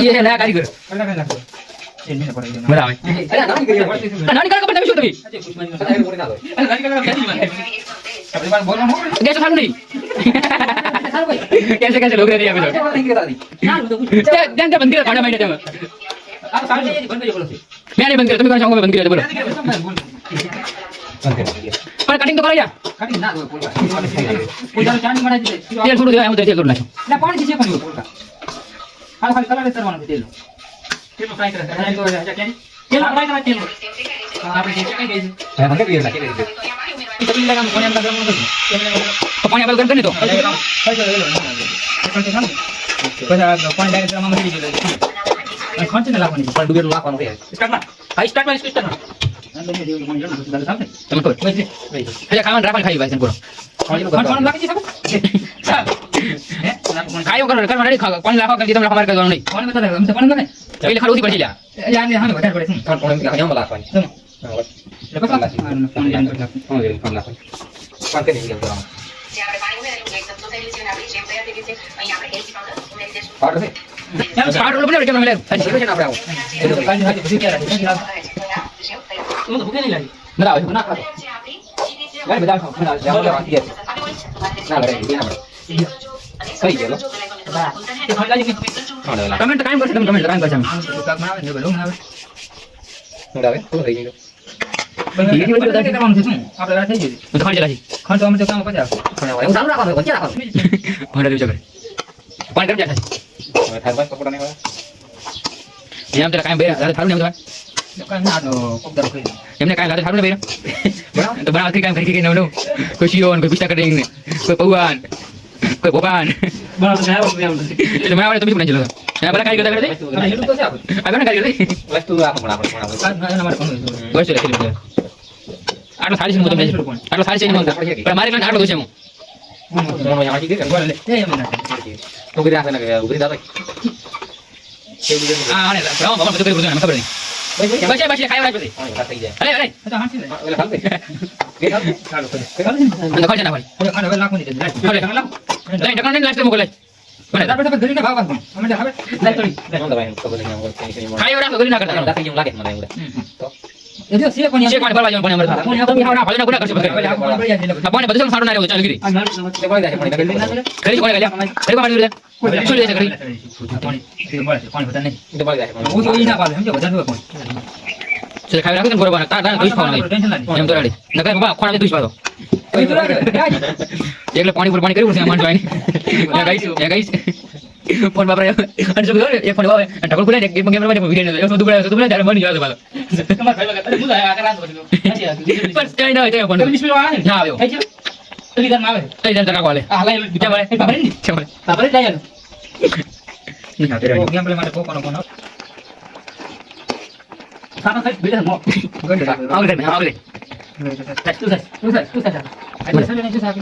ये नया कारीगर बड़ा है अरे नानी का कपड़ा शो तभी कैसे खालू नहीं कैसे लोग रहते हैं अभी बंद किया खाना मैंने जब मैं नहीं बंद किया तुम्हें कौन सा बंद किया बोलो पर कटिंग तो करो यार कटिंग ना कोई जान चांदी बना दे तेल छोड़ दिया हम तेल छोड़ना ना पानी से पानी बोलता हाल हाल कलर करवाना तेल तेल फ्राई कर तेल तो क्या क्या तेल फ्राई करना तेल आप ये क्या करेंगे है हम क्या करेंगे तभी लगा पानी अंदर गरम कर तो पानी अब गर्म करने दो पानी डायरेक्ट गरम में दे दो कौन से लापनी पर डूबे लापन है स्टार्ट ना हाई स्टार्ट में स्टार्ट ना तुम को भैया खाना रापन खाई भाई तुम करो कौन लाके सब खायो करो कर रेडी खा कौन लाखो कर तुम हमारे कर दो नहीं कौन बता हम से कौन लगे पहले खा रोटी पड़ लिया यार ने हमें बता पड़े कौन कौन का हम लाख भाई तुम लेकिन कौन लाख कौन के नहीं गया पार से यार पार लो बने क्या मिले अच्छी ना पड़ाओ काली हाथ बुझी क्या रहा तुम तो भूखे नहीं लगी ना आओ ना खा यार बता खाओ ना जाओ लगा दिया ना लगे ना सही है लो ये खा जाएगी कमेंट टाइम कर कमेंट टाइम कर हम का बना ने बोलो ना मुड़ावे तो रही नहीं ये वीडियो देख के काम से आप लगा थे तो खान चला जी खान तो हम तो काम कर खाना वाला उठाओ रखो बच्चा रखो होने दो जगह पानी कर जाता है थार बस पकड़ने वाला ये हम तेरा काम बेरा थारू ने हम kan na no kok dar kai emne kai lada tharu ne bera to bana kai kai kai no ko sion ko pista kading ne ko pauan ko boban bana to saya boleh ambil mana tu bisa jalan saya bala kai kita kerja hidup tu siapa abang kai kerja wes tu apa mana kan nama kon wes sudah kirim atlo sari sini mutum aja atlo sari sini mutum पर हमारे class 8 लोग हैं mono यहाँ की कर बोले ए मना तो गिरा ना गया उधर दादा हां ने ब्राउन बाबा तो कर खबर नहीं बच्चे बच्चे खाए वाला पे अरे अरे अच्छा हां चले अरे खाल के खालो खालो खाल जाना भाई अरे खाना वाला को नहीं दे अरे खाना नहीं ढक्कन नहीं लास्ट में बोले बने दादा पे गरी ना भाव हम दे हमें लाइट थोड़ी नहीं दबाएं तो बोले नहीं खाए वाला गरी ना करता दादा के लागे मने तो ये सिए कोनी पर बाजू कोनी हमर कोनी तो बिहाव ना भले ना कोना कर सकते अपन बदल साडो ना रे चल गिरी ते बोले जाए पानी गली ना गली कोनी गलिया गली को पानी दे छोड़ दे गरी पानी ते बोले पानी बता नहीं ते बोले जाए वो तो इना बात हम जो बता दो कोनी से खाई राखन गोरे बना ता दुई खाना हम तो रेडी नका बाबा खाना दुई पादो एकले पानी पर पानी करी उसे मान जोइन या गाइस फोन बाबा अन सब एक फोन बाबा ढकल खुले एक गेम में वीडियो ने तो दुबला जा मन जा बाबा कमर खाई लगा मुझे आकर रात बोलो पर चाइ ना है फोन बिस्मिल्लाह आ ना आयो तो इधर ना आवे तो इधर तक वाले आ ला बिचा वाले बाबा नहीं चले बाबा नहीं जाया नहीं तेरे गेम प्ले मारे को कोन सारा साइड वीडियो मो आगे आगे तू अच्छा नहीं साहब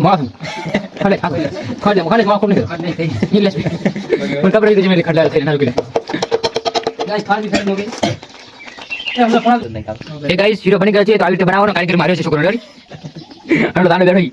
मासूम खड़े खड़े मां को नहीं ये लेस उनका बड़ी तुझे मेरे खड़ा थे ना रुके गाइस खाली खड़े हो गए ये हम लोग कौन नहीं का ए गाइस हीरो बनी गए तो आलिट बनाओ ना कारीगर मारे से छोकरो डरी हेलो दाने दे भाई